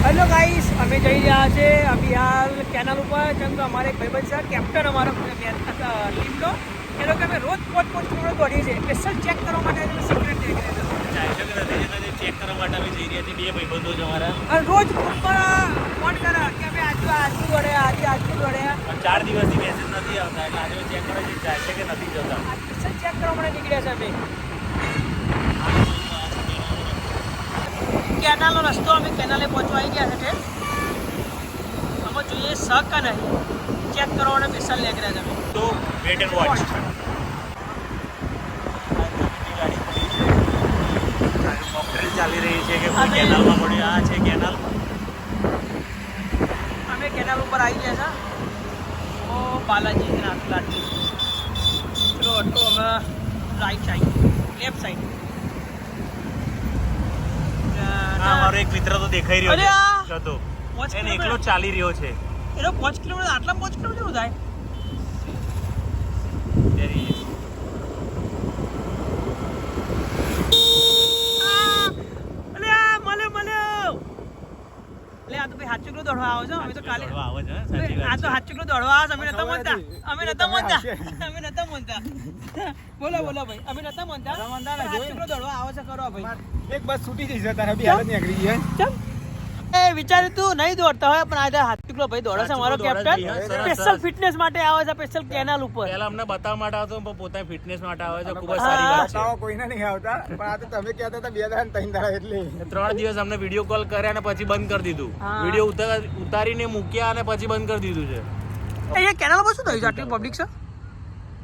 Hello guys, અમે જઈ રહ્યા છે અભિહાલ કેનાલ ઉપર. કેમ કે અમારે એક ભાઈબંધ છે કેપ્ટન અમારો ટીમનો, એ લોકો અમે રોજ 5 કિલોમીટર દોડીએ છીએ. સ્પેશિયલ ચેક કરવા માટે અમે સિક્રેટ ચેક કરવા માટે અમે જઈ રહ્યા છીએ. બે ભાઈબંધો છે અમારા, અને રોજ ગ્રુપમાં ફોન કરે કે અમે આજુ દોડ્યા, આજુ દોડ્યા. 4 દિવસથી મેસેજ નથી આવતા, એટલે આજે ચેક કરે છે જાય છે કે નથી જતા. સ્પેશિયલ ચેક કરવા માટે નીકળ્યા છે અમે. કેનાલનો રસ્તો, અમે કેનાલે પહોંચવા આવી ગયા છે. અમે જોઈએ શક નહીં ચેક કરવાના સ્પેશિયલ નીકળ્યા છે અમે. તો વેટ એન્ડ વોચ. ચાલી રહી છે કે કોઈ કેનાલમાં પડ્યું. આ છે કેનાલ. અમે કેનાલ ઉપર આવી ગયા છે. ઓ બાલાજી લાટલી ચલો ઓટો અમે રાઈટ સાઈડ, લેફ્ટ સાઈડ. મારો એક મિત્ર તો દેખાઈ રહ્યો છે હતો, એને એકલો ચાલી રહ્યો છે. એનો 5 કિલોમીટર, આટલા 5 કિલોમીટર શું થાય? આ તો ભાઈ 7 કિલો દોડવા આવો છો. અમે તો કાલે આ તો 7 કિલો દોડવા આવે છે. અમે નતા માનતા બોલો ભાઈ, અમે નતા માનતા 7 કિલો દોડવા આવો છે. કરો ભાઈ, એક બસ છૂટી જઈ છે તારા બી હાલત નીકળી ગઈ. ચમ એ વિચાર્યું તું નહીં દોડતા હોય, પણ આજે 7 કિલો ભાઈ દોડે છે અમારો કેપ્ટન. સ્પેશિયલ ફિટનેસ માટે આવે છે, સ્પેશિયલ કેનાલ ઉપર. પહેલા અમને બતાવવા માટે આવતો, પણ પોતાની ફિટનેસ માટે આવે છે. ખૂબ જ સારી વાત છે. કોઈને નહીં આવતા, પણ આ તો તમે કહેતા હતા 2 દાડા 3 દાડા એટલે 3 દિવસ અમને વિડીયો કોલ કર્યા અને પછી બંધ કરી દીધું. વિડીયો ઉતારીને મૂક્યા અને પછી બંધ કરી દીધું છે. અહીંયા કેનાલ પર શું થયું છે? આટલી પબ્લિક છે,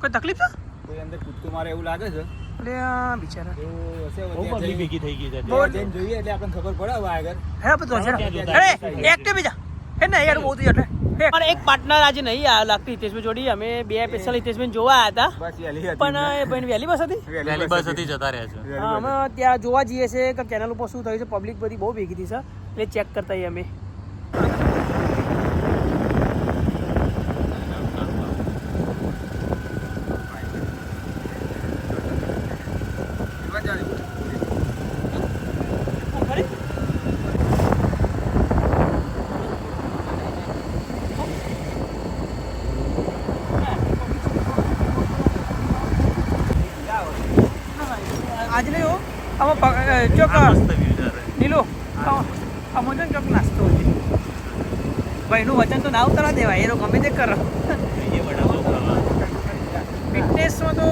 કોઈ તકલીફ છે? કોઈ અંદર કૂદકો મારે એવું લાગે છે. અરે બિચારા એવું હશે, બહુ પબ્લિક ભેગી થઈ ગઈ છે. જઈને જોઈએ એટલે આપણને ખબર પડે હવે આગળ. હે બધું છે. અરે એક બીજા હે ને યાર, બહુ થઈ એટલે મારે એક પાર્ટનર આજે નહીં આ લાગતી હિતેશભાઈ જોડી. અમે બે સ્પેશિયલ હિતેશભાઈ જોવા આવ્યા હતા, બસ વહેલી હતી. પણ એ ભાઈ વહેલી બસ હતી. વહેલી બસ હતી, જતા રહ્યા છે. હા, અમે ત્યાં જોવા જઈએ છીએ કે કેનાલ ઉપર શું થયું છે. પબ્લિક બધી બહુ ભેગી થઈ છે, એટલે ચેક કરતા આવીએ અમે. आज नहीं हो अब चौक नीलो अमोजन चौक नास्तो भाई નું વચન તો ના ઉતરવા દેવાય, એ ગમે તે કરો. ફિટનેસમાં તો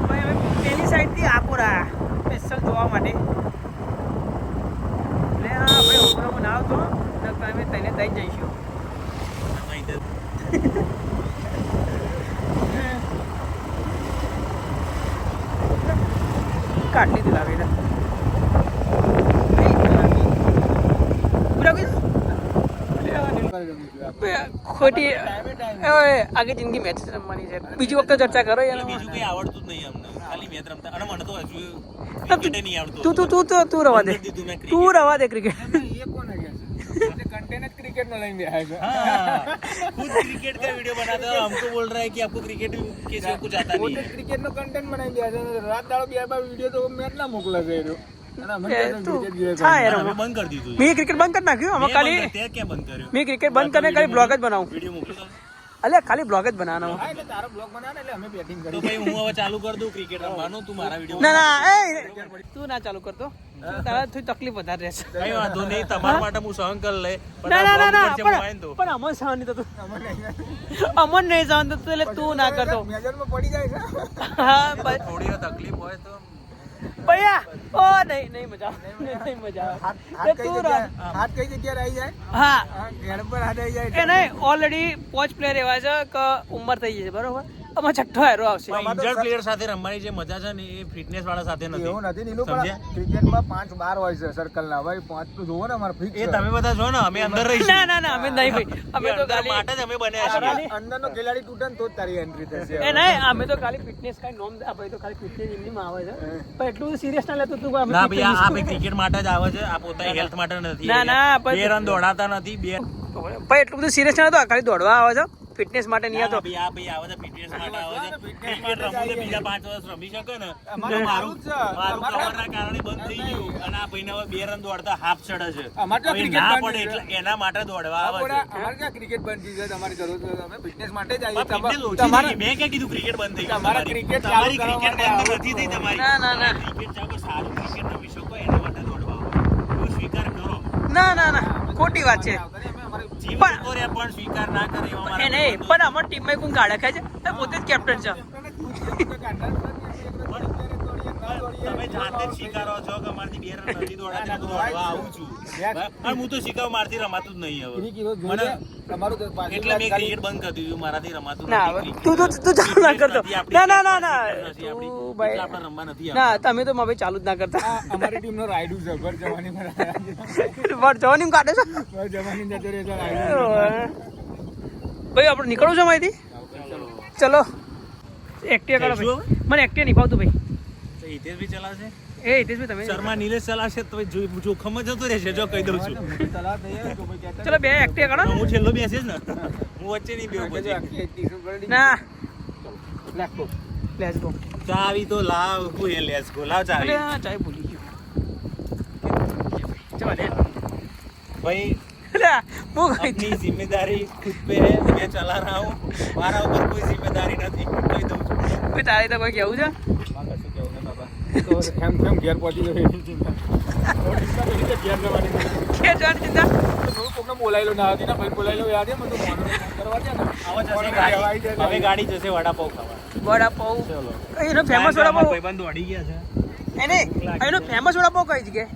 ભાઈ અમે પેલી સાઈડથી આકોરા સ્પેશિયલ જોવા માટે. એટલે હા ભાઈ ઉમરામાં ના આવતો તો અમે તઈને દઈ જઈશું. કાઢ લીધું લાવીને ખોટી આગળ જિંદગી મેચ રમવાની છે. બીજી વખતે ચર્ચા કરો યાર. બીજું કઈ આવડતું જ નહીં અમને, ખાલી મેચ રમતા. અને મને તો હજુ ક્રિકેટ નહીં આવડતું. તું રવા દે, તું રવા દે ક્રિકેટ. એ કોને કહે છે? कंटेंट क्रिकेट में लाइन दिया है. खुद क्रिकेट का वीडियो बनाता है, हमको बोल रहा है कि आपको क्रिकेट के से कुछ आता नहीं है. क्रिकेट નો કન્ટેન્ટ બનાવી દે છે. રાત દાડો 2 વિડિયો તો મેચ ના મોકલે છે. બંધ કરી દીધું. મેં ક્રિકેટ બંધ કરી નાખ્યું. અમે ખાલી તે ક્યાં બંધ કર્યું? મેં ક્રિકેટ બંધ કરીને ખાલી બ્લોગ જ બનાવું. વિડીયો મોકલો. અલે ખાલી બ્લોગ જ બનાવવાનો. હા, એટલે તારો બ્લોગ બનાવે એટલે અમે બેટિંગ તો કરી. ભાઈ હું હવે ચાલુ કરી દઉં ક્રિકેટ રમવાનું, તું મારા વિડીયો. ના તું ના ચાલુ કરતો, તારા થોડી તકલીફ વધારે રહેશે. કઈ વાંધો નહીં, તમારા માટે હું સહન કરી લે. ના પણ અમન સહન નહીં થતું. અમન નહીં સહન થતું એટલે તું ના કરતો. મેજરમાં પડી જાય છે. હા થોડી તકલીફ હોય તો ભૈયા ઓ નહીં મજા આવે. હાથ કઈ જગ્યાએ આવી જાય? હા, ઘેર પર હાથ આવી જાય. એ નહીં, ઓલરેડી 5 પ્લેયર એવા છે કે ઉંમર થઈ ગઈ છે, બરોબર. આમાં 6ઠ્ઠો હેરો આવશે. ઇન્જર્ડ પ્લેયર સાથે રમવાની જે મજા છે ને એ ફિટનેસ વાળા સાથે નથી. એવું નથી નીલુ, પણ ક્રિકેટમાં 5-12 હોય છે સર્કલ ના. ભાઈ 5 તો જોવો ને અમારે ફિક્સ. એ તમે બધા જો ને, અમે અંદર રહીશું. ના અમે નહીં ભાઈ, અમે તો ખાલી માટે જ અમે બન્યા છીએ. અંદરનો ખેલાડી તૂટે ને તો જ તારી એન્ટ્રી થશે. એ નહીં, અમે તો ખાલી ફિટનેસ કાઈ નોમ આપણે તો ખાલી ફિટનેસ એમનીમાં આવે છે, પણ એટલું સિરિયસ ના લેતું તું. ના ભાઈ, આ ભાઈ ક્રિકેટ માટે જ આવે છે, આ પોતાની હેલ્થ માટે નથી. ના 2 રન દોડાતા નથી. ભાઈ એટલું બધું સિરિયસ ના હતો, ખાલી દોડવા આવે છે. ફિટનેસ માટે નહીં આવતો. આ ભાઈ આવે છે ફિટનેસ માટે આવે છે. ક્રિકેટ રમવું છે બીજા 5 વર્ષ રમી શકે ને તો અમારું મારું જ છે. કવરના કારણે બંધ થઈ ગયું અને આ ભાઈને હવે 2 રન દોડતા હાફ ચડે છે. અમારે તો હવે ક્રિકેટ ના બંધ પડે થઈ એટલે એના માટે દોડવા આવે છે. અમારે ક્યાં ક્રિકેટ બંધ થઈ જાય તમારી જરૂર છે અમે ફિટનેસ માટે જ આવીએ પણ fitness ઓછી તમારે થઈ ગઈ. મેં ક્યાં કીધું ક્રિકેટ બંધ થઈ ગઈ તમારે તમારી? ક્રિકેટ તમારી ચાલુ ક્રિકેટ કરવા બંધ માટે નથી થઈ તમારી. ના, ના, ના. ક્રિકેટ ચાલો સારું ક્રિકેટ રમી શકો એના માટે દોડવા આવો. એવું સ્વીકાર કરો. ના ના ના ખોટી વાત છે. જીવ પણ- જતો રહે પણ સ્વીકાર ના કરે એવા મારા એ નહીં ભાઈબંધો. પણ અમારી ટીમમાં કોણ ગાડા ખાય છે એ પોતે જ કેપ્ટન છે. તમે જાતે જ સ્વીકારો છો કે અમારથી 2 રન નથી દોડાતા, તો દોડવા આવું છું. પણ હું તો સ્વીકારું મારથી રમાતું જ નહીં હવે. મને એટલે મેં ક્રિકેટ બંધ કરી દીધું, મારાથી રમાતું ના, નથી ક્રિકેટ. તું ચાલુ ના કરતો. નથી આપણી, ના, ના, ના, ના. નથી આપણી. તું ભાઈ- એટલે આપણે રમવા નથી ના આવતા. તમે તો મારા ભાઈ ચાલુ જ ના કરતા. અમારી ટીમ નો રાયડું છે ભર જવાની વાર જવાની કાઢે છે. ભર જવાની જતો રહે છે ભાઈ આપણે નીકળવું છે અહીંથી. ચલો એક્ટિવા કરો જઈશું ભાઈ. મને એક્ટિવા નહીં ફાવતું ભાઈ. તો હિતેશ ભી ચલાવશે? એ હિતેશભાઈ તમે શર્મા નીલેશ ચલાવશે તો જોખમ જ જતો રહેશે, જો કહી દઉં છું. ચલો બે એક્ટિવા કાઢો ને. હું છેલ્લો બેસીશ ને, હું વચ્ચે નહીં બેહું પછી. ના લેટ્સ ગો. ચાવી તો લાવ, હું એ લેસ ગો, લાવ અરે ચાવી. આ ચાય ભૂલી ગયો. જવા દે. ભાઈ અરે હું ગઈ अपनी जिम्मेदारी खुद पे है, मैं चला रहा हूँ, मारा ऊपर कोई जिम्मेदारी નથી, કહી દઉં છું. કોઈ તારે તો કોઈ કેવું છે. ઘેર પહોંચી ગયો ઘેર જવાની કે જાણ ચિંતા. કોકને બોલાયેલો ના હતી ને ભાઈ બોલાયેલો યાદ છે મને તો ફોન કરવા છે ને આવા જશે ગાડી, હવે ગાડી જશે વડાપાવ ખાવા. વડાપાઉં ચલો. એનો ફેમસ વડાપાઉં ભાઈબંધ દોડી ગયા છે. એને એનો ફેમસ વડાપાઉં કઈ જગ્યાએ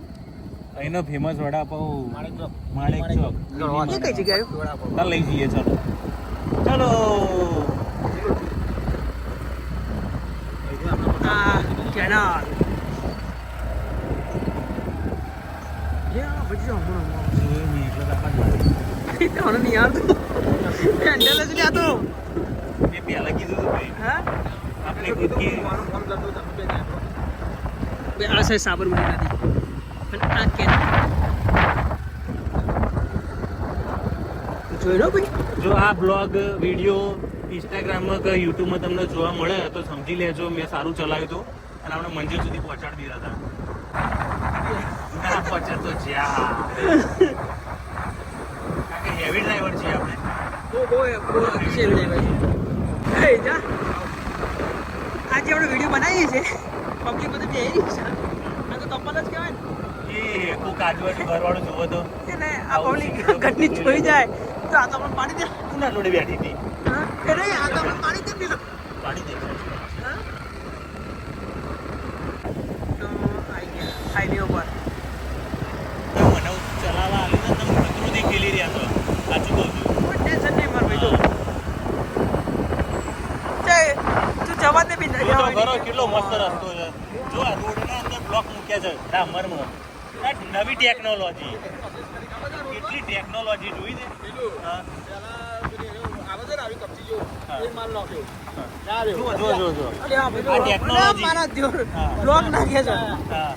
અહીંનો ફેમસ વડાપાવ માણેક ચોક. એ કઈ જગ્યાએ આવ્યું? ચાલ લઈ જઈએ, ચલો ચલો. આ કેનાલ મને નહીં આવતું. હેન્ડલ જ નહીં આવતું. મેં પહેલા કીધું હતું ભાઈ, હા આપણે ખુદ કે બે આ સાઈડ સાબરમતી નદી અને આ કેનાલ જોઈ લો ભાઈ. જો આ બ્લોગ વિડીયો ઇન્સ્ટાગ્રામમાં કે યુટ્યુબમાં તમને જોવા મળે તો સમજી લેજો મેં સારું ચલાવ્યું હતું અને આપણે મંજિલ સુધી પહોંચાડી દીધા હતા. ના પહોંચાડતો જ્યાં કારણ કે હેવી ડ્રાઈવર છીએ આપણે. બહુ અતિશય ભાઈ. એ જા આજે આપણે વિડીયો બનાવીએ છીએ પબ્લિક બધું જઈ રહી છે. આ તો તપલ જ કહેવાય ને. એ કોઈક આજુબાજુ ઘરવાળો જોવો તો એને આ પબ્લિક ઘરની જોઈ જાય તો આ તો આપણે પાડી દે. કોના જોડે બેઠી હતી? હા? એ નહીં, આ તો આપણે પાડી દે પેલો. પાડી દે. હા? તો આવી ગયા હાઈવે ઉપર. તો મને ચલાવવા આવી ને તમે પ્રકૃતિ ખેલી રહ્યા છો આજુબાજુ. કોઈ ટેન્શન નહીં માર ભાઈ. તો ચાલ તું જવા દે બી જો તો ખરો કેટલો મસ્ત રસ્તો છે. જો આ રોડના અંદર બ્લોક મૂક્યા છે ડામરમાં. આ નવી ટેકનોલોજી, કેટલી ટેકનોલોજી જોઈ છે. હા. જુઓ, જુઓ, જુઓ, જુઓ. અરે હા ભાઈ આ technology. મારા દ્યોર હા. બ્લોગ નાખ્યા છે. હા.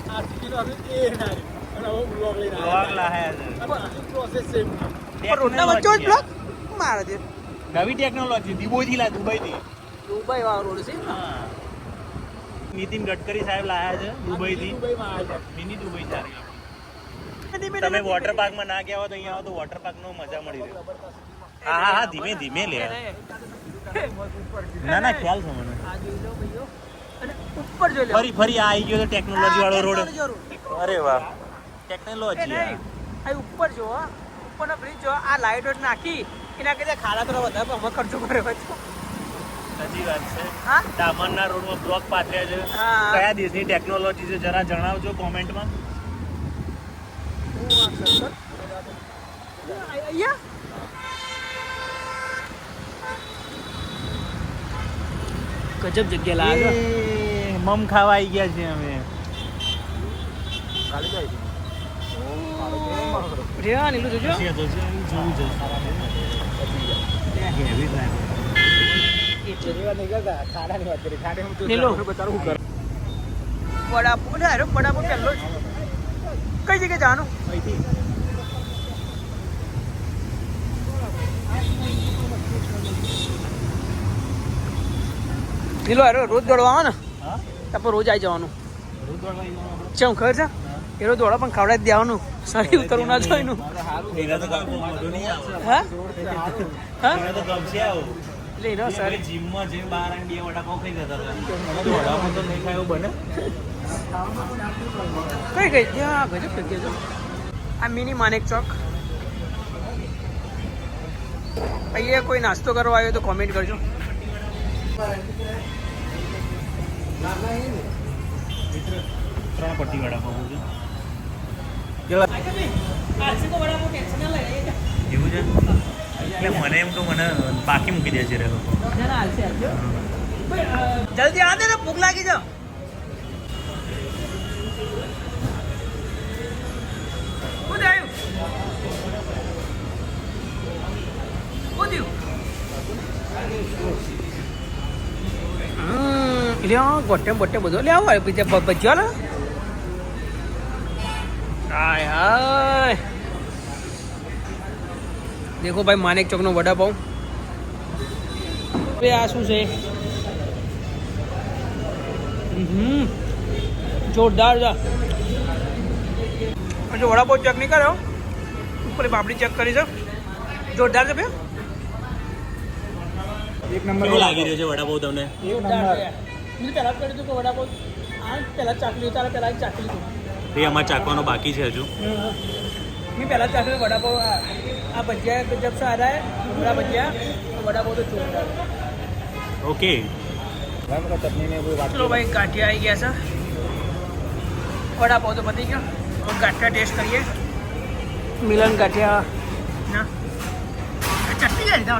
બ્લોગ લાયા છે. પણ રોડના વચ્ચે જ બ્લોગ મારા છે. નવી ટેકનોલોજી દુબઈથી લાય, દુબઈથી. દુબઈ વાળો રોડ છે. હા. નીતિન ગડકરી સાહેબ લાયા છે દુબઈથી. મિની દુબઈ ચાલી. તમે વોટર પાર્કમાં ના ગયા હો તો અહીંયા આવો તો વોટર પાર્કનો મજા મળી રહે. હા હા હા, ધીમે ધીમે લે. ના ના, ખ્યાલ છે મને. આ જોઈ લો ભાઈઓ અને ઉપર જોઈ લો. ફરી ફરી આ આવી ગયો તો ટેકનોલોજી વાળો રોડ. technology વાળો. અરે વાહ, એ ટેકનોલોજી. નહીં આ ઉપર જો હા ઉપરનો બ્રિજ જો આ લાઈટ નાખી એના કરતા ખાડા થોડા વધારે પણ અમે ખર્ચો કર્યો હતો. સાચી વાત છે. હા ડામરના રોડમાં બ્લોક પાથર્યા છે. હા. કયા દેશની ટેકનોલોજી છે જરા જણાવજો કોમેન્ટમાં. અહીંયા ગજબ જગ્યા લાગે. એ, મમ ખાવા આવી ગયા છે અમે. રેવા નીલું જોજો. જોવું છે. Heavy driver. નીલો વડાપો ને અરે વડાપો પહેલો જ. કઈ જગ્યાએ જવાનું? પેલો અરે રોજ દોડવા આવે ને હા તો રોજ આવી જવાનું રોજ દોડવા આવ્યો ચમ ખબર છે એ રોજ દોડા પણ ખવડાવી જ દેવાનું શરીર ઉતરવું ના જોઈએ એનું એના તો કામ મોઢું નહીં આવે હા હા એના તો ગમશે આવું એટલે એનો શરીર જીમમાં જે બહાર આવીને 2 વડાપાવ ખાઈ જતા હતા વડાપાવ તો નહીં ખાય એવું બને કઈ ગઈ ત્યાં ગજબ થઈ ગયો આ મિની માનેક ચોક અહીંયા કોઈ નાસ્તો કરવા આવ્યો તો કોમેન્ટ કરજો ત્રણ પટ્ટી વડાપાવ બોલજો એવું છે એટલે મને એમ તો મને બાકી મૂકી દે છે રે લોકો જલ્દી આ દે ને ભૂખ લાગી જાઓ શું થયું ગોટે બોટે બધો લે આવો બીજા ભજ્યો ને હાય હાય દેખો ભાઈ માનેક ચોકનો વડાપાવ આ શું છે જોરદાર છે જો વડાપાવ ચેક નહીં કર્યો ઉપર પાપડી ચેક કરી છે જોરદાર છે ભાઈ એક નંબર કેવું લાગી રહ્યો છે વડાપાવ તમને જોરદાર છે મેં પહેલાં જ કર્યું હતું કે વડાપાવ આ પહેલાં ચાકલી તારે પહેલાં ચાકલી હતું એ અમારે ચાખવાનો બાકી છે હજુ मैं पहला चाहता हूँ वड़ा पाव आ भजिया जब से आ रहा है पूरा भजिया वड़ा पाव तो जोरदार ઓકે ચટણી ને કોઈ વાત चलो भाई गाठिया आई गया सर वड़ा पाव तो पती गया और गाठिया टेस्ट करिए मिलन गाठिया ना चटनी क्या था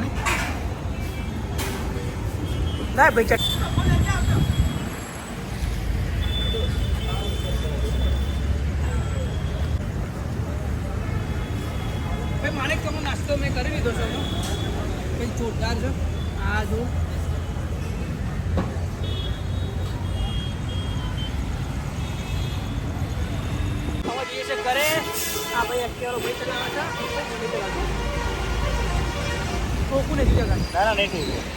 ना भाई चटनी ભાઈ માનેક ચોકનો નાસ્તો મેં કરી લીધો છે કંઈ જોરદાર છે આ જો હવે જઈએ છે ઘરે આ ભાઈ અત્યારે ભાઈ ચલાવે છે કોકું નથી જગા ના ના નહીં